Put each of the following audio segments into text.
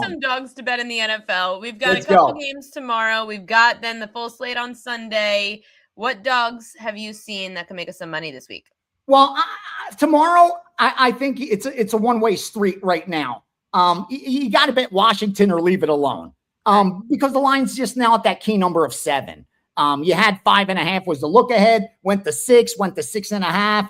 some dogs to bet in the NFL. We've got Let's a couple go. games tomorrow. We've got then the full slate on Sunday. What dogs have you seen that can make us some money this week? Well, tomorrow, I think it's a one-way street right now. You got to bet Washington or leave it alone. Because the line's just now at that key number of 7. You had 5.5 was the look ahead, went to 6, went to 6.5.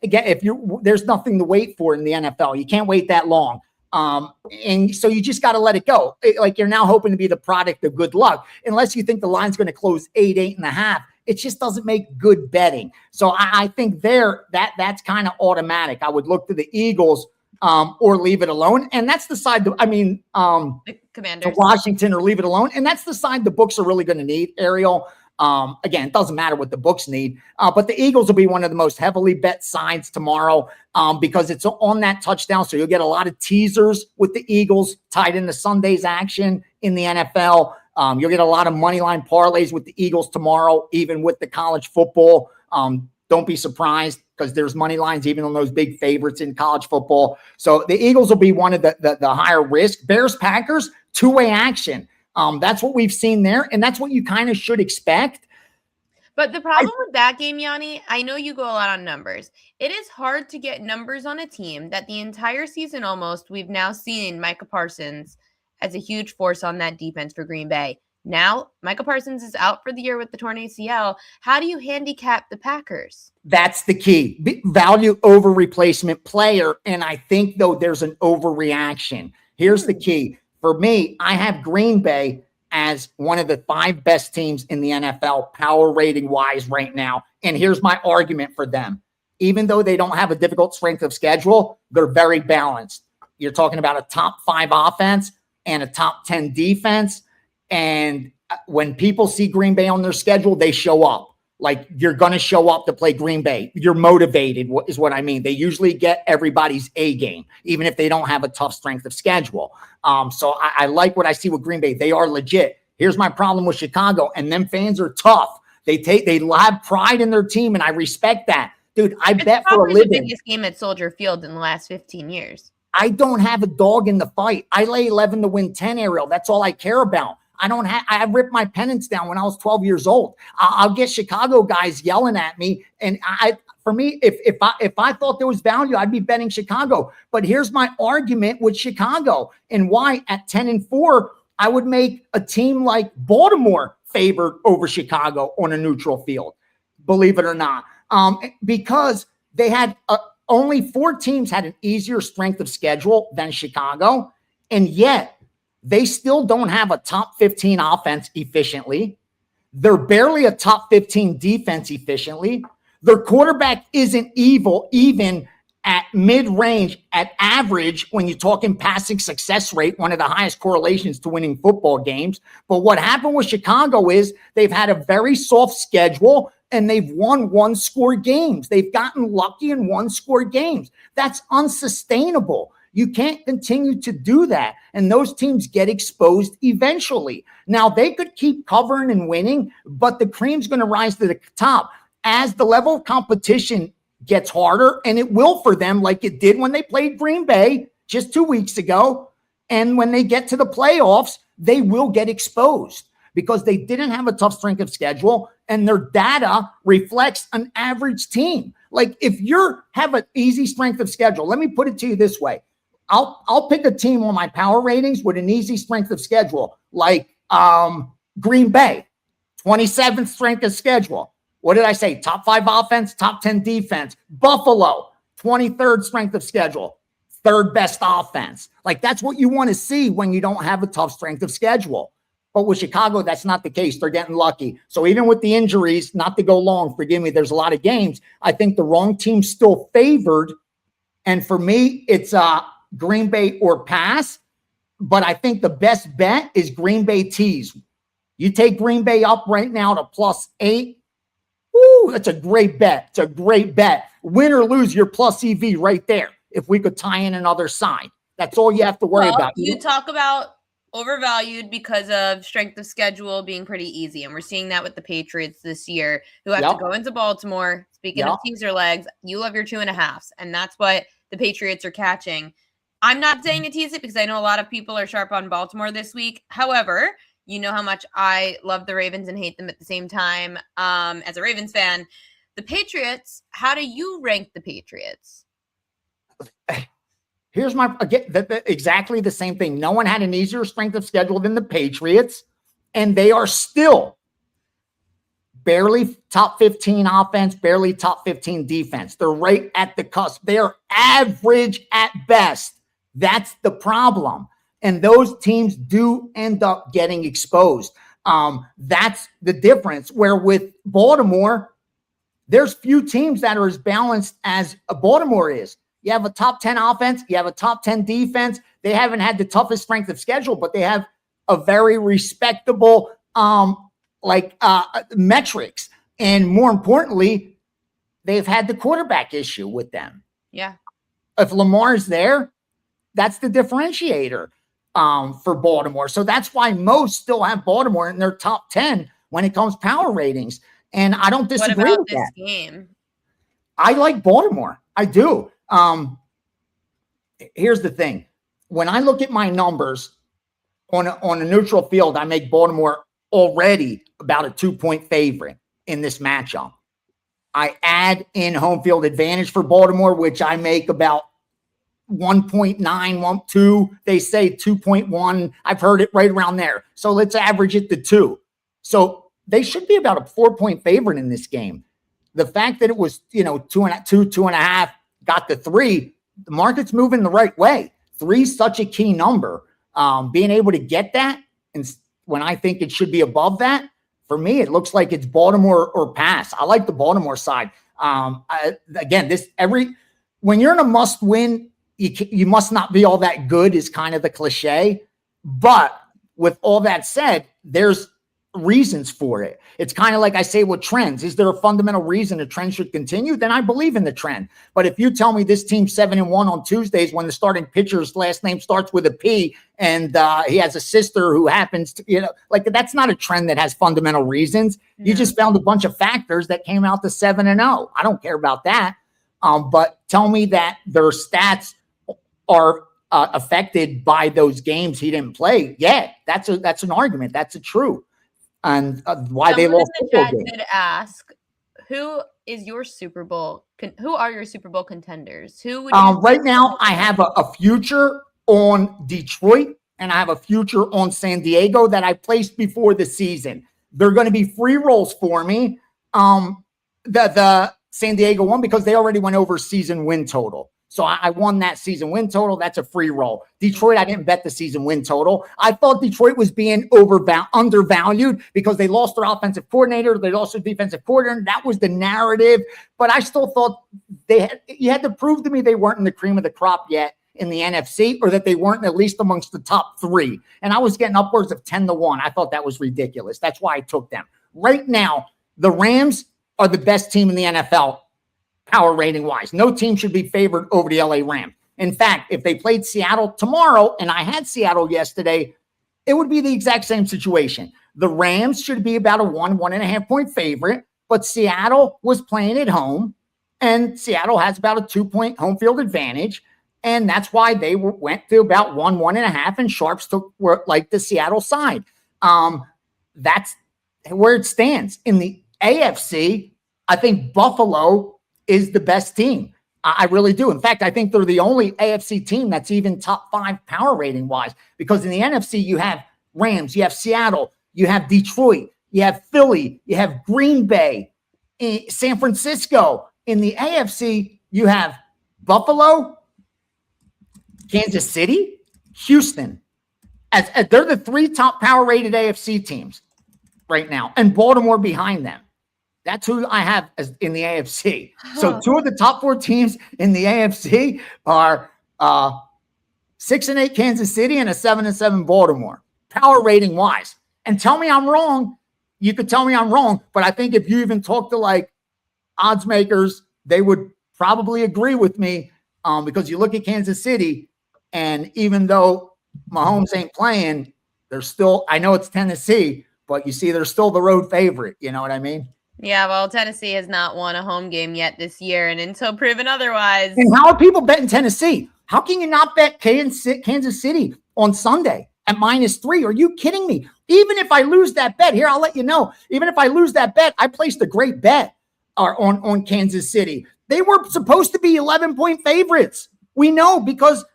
Again, there's nothing to wait for in the NFL. You can't wait that long. And so you just got to let it go. Like you're now hoping to be the product of good luck, unless you think the line's going to close 8, 8.5. It just doesn't make good betting. So I think that's kind of automatic. I would look to the Eagles or leave it alone. And that's the side the Commanders, to Washington or leave it alone. And that's the side the books are really going to need, Ariel. Again, it doesn't matter what the books need, but the Eagles will be one of the most heavily bet sides tomorrow because it's on that touchdown. So you'll get a lot of teasers with the Eagles tied into Sunday's action in the NFL. You'll get a lot of money line parlays with the Eagles tomorrow, even with the college football. Don't be surprised because there's money lines even on those big favorites in college football. So the Eagles will be one of the higher risk. Bears, Packers, two-way action. That's what we've seen there, and that's what you kind of should expect. But the problem with that game, Gianni, I know you go a lot on numbers. It is hard to get numbers on a team that the entire season almost we've now seen Micah Parsons as a huge force on that defense for Green Bay. Now, Micah Parsons is out for the year with the torn ACL. How do you handicap the Packers? That's the key. Value over replacement player, and I think, though, there's an overreaction. Here's the key. For me, I have Green Bay as one of the 5 best teams in the NFL power rating wise right now. And here's my argument for them. Even though they don't have a difficult strength of schedule, they're very balanced. You're talking about a top 5 offense and a top 10 defense. And when people see Green Bay on their schedule, they show up. Like you're going to show up to play Green Bay. You're motivated is what I mean. They usually get everybody's A game, even if they don't have a tough strength of schedule. So I like what I see with Green Bay. They are legit. Here's my problem with Chicago. And them fans are tough. They have pride in their team. And I respect that. Dude, I bet for a living. The biggest game at Soldier Field in the last 15 years. I don't have a dog in the fight. I lay 11 to win 10, Ariel. That's all I care about. I ripped my pennants down when I was 12 years old. I'll get Chicago guys yelling at me. And for me, if I thought there was value, I'd be betting Chicago. But here's my argument with Chicago and why at 10-4, I would make a team like Baltimore favored over Chicago on a neutral field, believe it or not. Because they had only 4 teams had an easier strength of schedule than Chicago. And yet, they still don't have a top 15 offense efficiently. They're barely a top 15 defense efficiently. Their quarterback isn't even at mid-range, at average, when you're talking passing success rate, one of the highest correlations to winning football games. But what happened with Chicago is they've had a very soft schedule and they've won 1-score games. They've gotten lucky in 1-score games. That's unsustainable. You can't continue to do that. And those teams get exposed eventually. Now, they could keep covering and winning, but the cream's going to rise to the top. As the level of competition gets harder, and it will for them like it did when they played Green Bay just 2 weeks ago, and when they get to the playoffs, they will get exposed because they didn't have a tough strength of schedule, and their data reflects an average team. Like if you have an easy strength of schedule, let me put it to you this way. I'll pick a team on my power ratings with an easy strength of schedule, like Green Bay, 27th strength of schedule. What did I say? Top 5 offense, top 10 defense. Buffalo, 23rd strength of schedule, 3rd best offense. Like that's what you want to see when you don't have a tough strength of schedule. But with Chicago, that's not the case. They're getting lucky. So even with the injuries, not to go long, forgive me, there's a lot of games. I think the wrong team's still favored. And for me, it's Green Bay or pass, but I think the best bet is Green Bay tease. You take Green Bay up right now to +8. Woo, that's a great bet. It's a great bet. Win or lose, your plus EV right there. If we could tie in another side, that's all you have to worry about. You talk about overvalued because of strength of schedule being pretty easy. And we're seeing that with the Patriots this year, who have to go into Baltimore. Speaking of teaser legs, you love your 2.5s. And that's what the Patriots are catching. I'm not saying to tease it because I know a lot of people are sharp on Baltimore this week. However, you know how much I love the Ravens and hate them at the same time. As a Ravens fan, the Patriots, how do you rank the Patriots? Here's my, again, exactly the same thing. No one had an easier strength of schedule than the Patriots, and they are still barely top 15 offense, barely top 15 defense. They're right at the cusp. They're average at best. That's the problem. And those teams do end up getting exposed. That's the difference. Where with Baltimore, there's few teams that are as balanced as Baltimore is. You have a top 10 offense. You have a top 10 defense. They haven't had the toughest strength of schedule, but they have a very respectable metrics. And more importantly, they've had the quarterback issue with them. Yeah. If Lamar's there, that's the differentiator for Baltimore. So that's why most still have Baltimore in their top 10 when it comes power ratings. And I don't disagree with that. What about this game? I like Baltimore. I do. Here's the thing. When I look at my numbers on a neutral field, I make Baltimore already about a 2-point favorite in this matchup. I add in home field advantage for Baltimore, which I make about 1.9, 1.2. They say 2.1. I've heard it right around there. So let's average it to 2. So they should be about a 4-point favorite in this game. The fact that it was, 2.5, got to 3, the market's moving the right way. 3 is such a key number. Being able to get that, and when I think it should be above that, for me, it looks like it's Baltimore or pass. I like the Baltimore side. When you're in a must win, you must not be all that good is kind of the cliche. But with all that said, there's reasons for it. It's kind of like I say with trends. Is there a fundamental reason a trend should continue? Then I believe in the trend. But if you tell me this team's 7-1 on Tuesdays when the starting pitcher's last name starts with a P and he has a sister who happens to, that's not a trend that has fundamental reasons. Yeah. You just found a bunch of factors that came out to 7-0. I don't care about that. But tell me that their stats are affected by those games he didn't play. Yeah, that's an argument. That's a true. And why they lost the chat did ask, who are your Super Bowl contenders? Who would right now I have a future on Detroit and I have a future on San Diego that I placed before the season. They're going to be free rolls for me. The San Diego one, because they already went over season win total. So I won that season win total. That's a free roll. Detroit, I didn't bet the season win total. I thought Detroit was being undervalued because they lost their offensive coordinator. They lost their defensive coordinator. That was the narrative. But I still thought you had to prove to me they weren't in the cream of the crop yet in the NFC, or that they weren't at least amongst the top 3. And I was getting upwards of 10-1. I thought that was ridiculous. That's why I took them. Right now, the Rams are the best team in the NFL. Power rating wise, no team should be favored over the LA Rams. In fact, if they played Seattle tomorrow, and I had Seattle yesterday, it would be the exact same situation. The Rams should be about a 1.5 point favorite, but Seattle was playing at home, and Seattle has about a 2-point home field advantage, and that's why they went to about 1.5, and Sharps were like the Seattle side. That's where it stands. In the AFC, I think Buffalo is the best team. I really do. In fact, I think they're the only AFC team that's even top 5 power rating wise, because in the NFC, you have Rams, you have Seattle, you have Detroit, you have Philly, you have Green Bay, San Francisco. In the AFC, you have Buffalo, Kansas City, Houston. As they're the 3 top power rated AFC teams right now, and Baltimore behind them. That's who I have as in the AFC. So 2 of the top 4 teams in the AFC are 6-8 Kansas City and a 7-7 Baltimore, power rating wise. And tell me I'm wrong. You could tell me I'm wrong, but I think if you even talk to like odds makers, they would probably agree with me, because you look at Kansas City, and even though Mahomes ain't playing, they're still, I know it's Tennessee, but you see they're still the road favorite. You know what I mean? Yeah, well, Tennessee has not won a home game yet this year, and until proven otherwise. And how are people betting Tennessee? How can you not bet Kansas City on Sunday at -3? Are you kidding me? Even if I lose that bet, here, I'll let you know. Even if I lose that bet, I placed a great bet on Kansas City. They were supposed to be 11-point favorites. We know because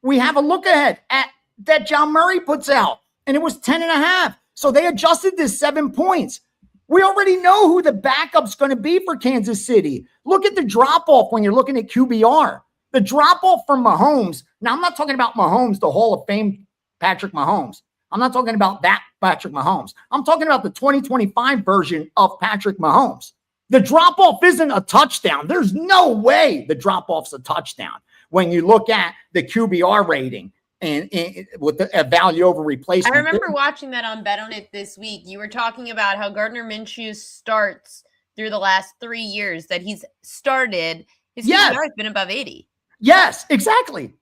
we have a look ahead at that John Murray puts out, and it was 10.5. So they adjusted this 7 points. We already know who the backup's going to be for Kansas City. Look at the drop-off when you're looking at QBR. The drop-off from Mahomes. Now, I'm not talking about Mahomes, the Hall of Fame Patrick Mahomes. I'm not talking about that Patrick Mahomes. I'm talking about the 2025 version of Patrick Mahomes. The drop-off isn't a touchdown. There's no way the drop-off's a touchdown when you look at the QBR rating. And with a value over replacement. I remember watching that on Bet On It this week. You were talking about how Gardner Minshew's starts through the last 3 years that he's started, his QBR has been above 80. Yes, exactly.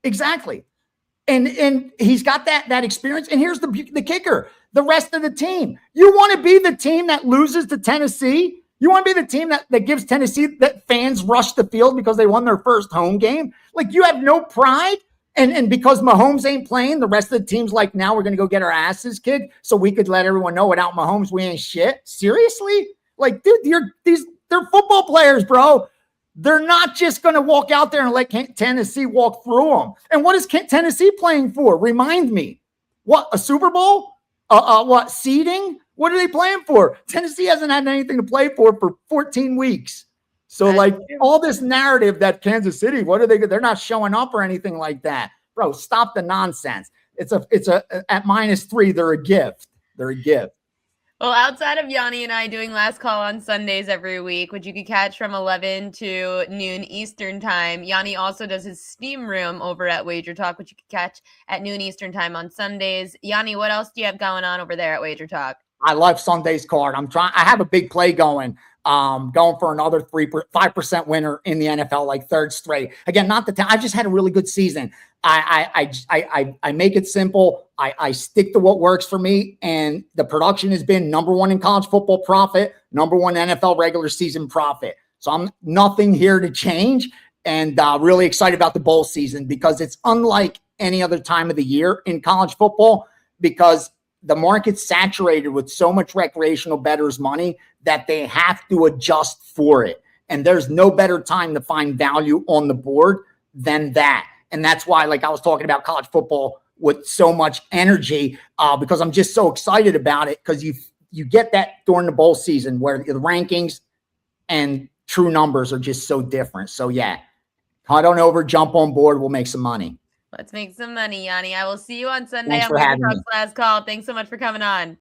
And he's got that experience. And here's the kicker: the rest of the team. You want to be the team that loses to Tennessee? You want to be the team that gives Tennessee that fans rush the field because they won their first home game? Like, you have no pride? And because Mahomes ain't playing, the rest of the team's like, now we're going to go get our asses kicked so we could let everyone know without Mahomes we ain't shit. Seriously? Like, dude, they're football players, bro. They're not just going to walk out there and let Tennessee walk through them. And what is Tennessee playing for? Remind me. What, a Super Bowl? What, seeding? What are they playing for? Tennessee hasn't had anything to play for 14 weeks. So, all this narrative that Kansas City, what are they? They're not showing up or anything like that, bro. Stop the nonsense. It's at -3. They're a gift. Well, outside of Gianni and I doing Last Call on Sundays every week, which you can catch from 11 to noon Eastern time, Gianni also does his Steam Room over at Wager Talk, which you can catch at noon Eastern time on Sundays. Gianni, what else do you have going on over there at Wager Talk? I love Sunday's card. I have a big play going for another 5% winner in the NFL, like third straight. Again, I just had a really good season. I make it simple. I stick to what works for me, and the production has been #1 in college football profit, #1 NFL regular season profit. So I'm nothing here to change, and really excited about the bowl season because it's unlike any other time of the year in college football because the market's saturated with so much recreational bettors money that they have to adjust for it. And there's no better time to find value on the board than that. And that's why, like I was talking about college football with so much energy, because I'm just so excited about it because you get that during the bowl season where the rankings and true numbers are just so different. So yeah, head on over, jump on board. We'll make some money. Let's make some money, Gianni. I will see you on Sunday Thanks on for having me. Last Call. Thanks so much for coming on.